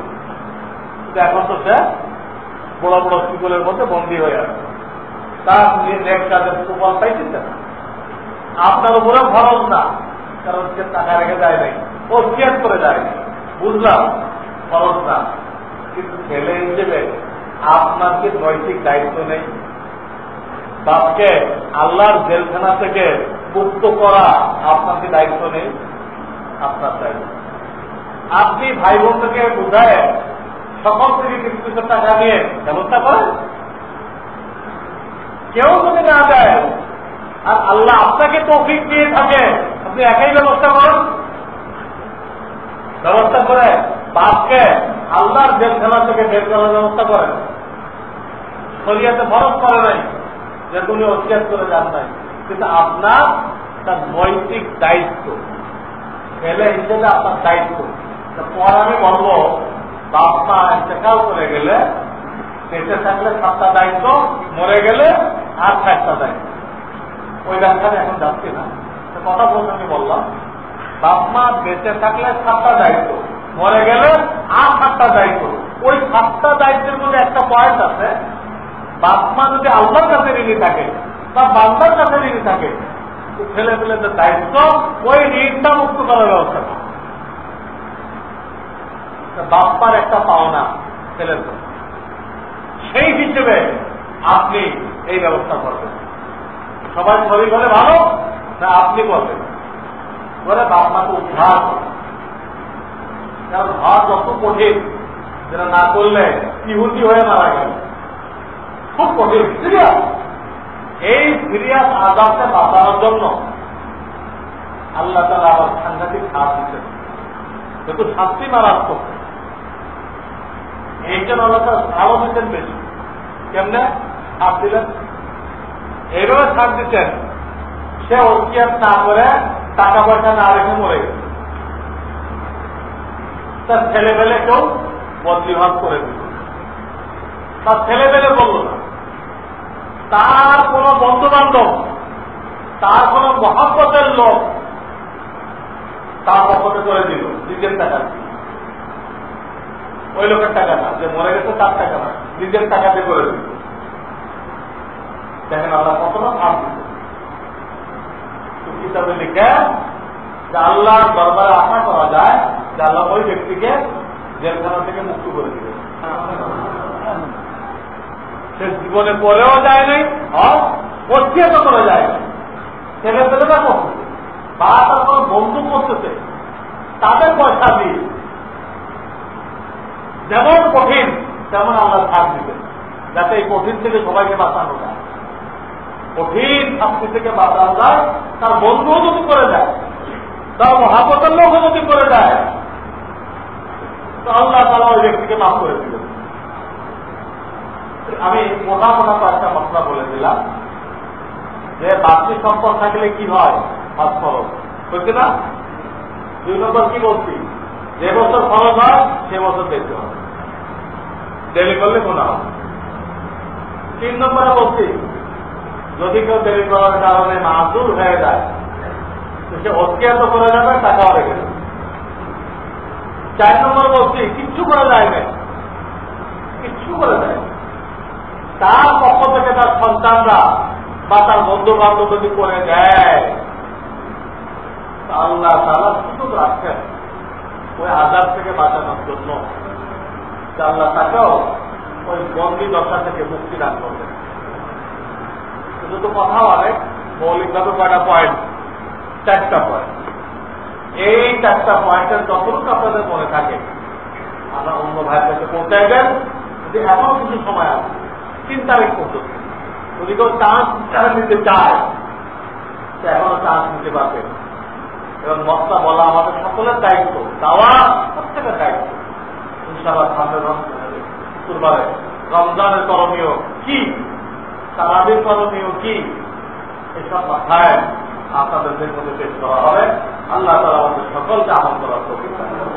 কিন্তু এখন তো সে বড় বড় শিকলের মধ্যে বন্দী হয়ে আছে, তার নেক্সট কাজের সুফল পাইতেছে না। আপনার উপরে খরচ না, কারণ সে টাকা রেখে যায় নাই, ও কেয়ার করে যায় নাই, বুঝলাম খরচ না, কিন্তু ছেলে হিসেবে আপনার কি নৈতিক দায়িত্ব নেই? বাপকে আল্লাহর জেলখানা থেকে মুক্ত করা আপনার কি দায়িত্ব নেই? আপনার দায়িত্ব। আপনি ভাই বোনকে বুঝায় সকল থেকে কিছু কিছু টাকা নিয়ে ব্যবস্থা করেন, কেউ যদি না দেয় আর আল্লাহ আপনাকে তৌফিক দিয়ে থাকে, আপনি একাই ব্যবস্থা করেন, ব্যবস্থা করে বাপকে আল্লাহর জেলখানা থেকে বের করার ব্যবস্থা করেন। শরীয়তে ফরজ করে নাই যে তুমি ওসিয়াত করে যান নাই, কিন্তু আপনার তার নৈতিক দায়িত্ব, ছেলে হিসেবে আপনার দায়িত্ব। পর আমি বলবো, বাপ মা ইন্তেকাল করে গেলে বেঁচে থাকলে 7টা দায়িত্ব, মরে গেলে আর 4টা দায়িত্ব। ওই ব্যাখ্যাটা এখন যাচ্ছি না, কথা বলতে আমি বললাম, বাপ মা বেঁচে থাকলে 7টা দায়িত্ব, মরে গেলে আর 7টা দায়িত্ব। ওই 7টা দায়িত্বের মধ্যে একটা পয়েন্ট আছে, বাপ মা যদি আল্লাহর কাছে ঋণী থাকে বা বান্দার কাছে ঋণী থাকে, ছেলে পেলেদের দায়িত্ব ওই ঋণটা মুক্ত করার ব্যবস্থা করে। বাপ্পার একটা পাওনা ছেলের, সেই হিসেবে আপনি এই ব্যবস্থা করবেন। সবাই শরীর হলে ভালো না আপনি করবেন, করে বাপ্পাকে উদ্ধার করবেন। কারণ ঘর যত কঠিন, যেটা না করলে ইহুদি হয়ে মারা গেল, খুব কঠিন, সিরিয়াস। এই সিরিয়াস আযাবকে বাঁচানোর জন্য আল্লাহ তাআলা আবার সাংঘাতিক ছাড় দিচ্ছেন, যেহেতু শাস্তি মারাত্মক, এই জন্য আল্লাহ তাআলা ছাড়ও দিচ্ছেন বেশি। কেমনে ছাড় দিলেন? এইভাবে ছাড় দিচ্ছেন, সে ওসিয়াত না করে টাকা পয়সা না রেখে মরে গেছে, তার ছেলেবেলে কেউ বদলিভাগ করে দিল, তার ছেলেবেলে বলল না, তার কোন বন্ধু বান্ধব, তার কোন মহাব্বতের লোক তার পক্ষে করে দিল নিজের টাকা, ওই লোকের টাকা না, যে মরে গেছে তার টাকা না, নিজের টাকা দিয়ে করে দিল। দেখেন আল্লাহ কতটা ভাব দিল। কিতাবে লিখে যে আল্লাহর দরবারে আশা করা যায় যে আল্লাহ ওই ব্যক্তিকে জেলখানা থেকে মুক্ত করে দিবে। সে জীবনে পড়েও যায় নাই, ওসিয়ত করা যায় না, ছেলে পেলেরা করতেছে বা তার কোনো বন্ধু করতেছে, তাদের পয়সা দিয়ে যেমন কঠিন তেমন আল্লাহ ছাড় দিবে, যাতে এই কঠিন থেকে সবাইকে বাঁচানো যায়। কঠিন শাস্তি থেকে বাঁচানো যায়, তার বন্ধুও যদি করে যায়, তার মহাব্বতের লোকও যদি করে যায়, তো আল্লাহ তাআলা ওই ব্যক্তিকে মাফ করে দিবেন। আমি মোটা মোটা কয়েকটা মশলা বলে দিলাম যে বার্ষিক সম্পদ থাকলে কি হয়, হজ ফরজ হচ্ছে না। 2 নম্বর কি বলছি, যে বছর ফরজ হয় সে বছর দেখতে হবে, দেরি করলে গুনাহ হবে। 3 নম্বরে বলছি যদি কেউ দেরি করার কারণে মাসুর হয়ে যায় তো সে অস্বীকার তো করে যাবে, টাকাও রেখে দেবে। 4 নম্বর বলছি কিচ্ছু করে যায় না, কিচ্ছু করে যায়, তার পক্ষ থেকে তার সন্তানরা বা তার বন্ধু বান্ধব যদি করে দেয় আল্লাহ তাআলা সুযোগ রাখছেন ওই আযাব থেকে বাঁচানোর জন্য, যে আল্লাহ তাকেও ওই বন্দী দশা থেকে মুক্তি দান করবেন। শুধু কথা বলে মৌলিকভাবে কয়টা পয়েন্ট, 4টা পয়েন্ট। এই 4টা পয়েন্টের যতটুকু আপনাদের মনে থাকে আমরা অন্য ভাইয়ের কাছে পৌঁছাইবেন। যদি এমন কিছু সময় আছে 3 তারিখ পর্যন্ত যদি কেউ চান্স নিতে চায় সে এখনো চান্স নিতে পারবে। এবং মশলা বলা আমাদের সকলের দায়িত্ব, দেওয়া প্রত্যেকের দায়িত্ব। ইনশাআল্লাহ সামনে শুক্রবারে রমজানের করণীয় কি, তারাবির করণীয় কি, এসব মাথায় আপনাদের মধ্যে পেশ করা হবে। আল্লাহ তাআলা আমাদের সকলকে আমল করার তৌফিক দান করুন।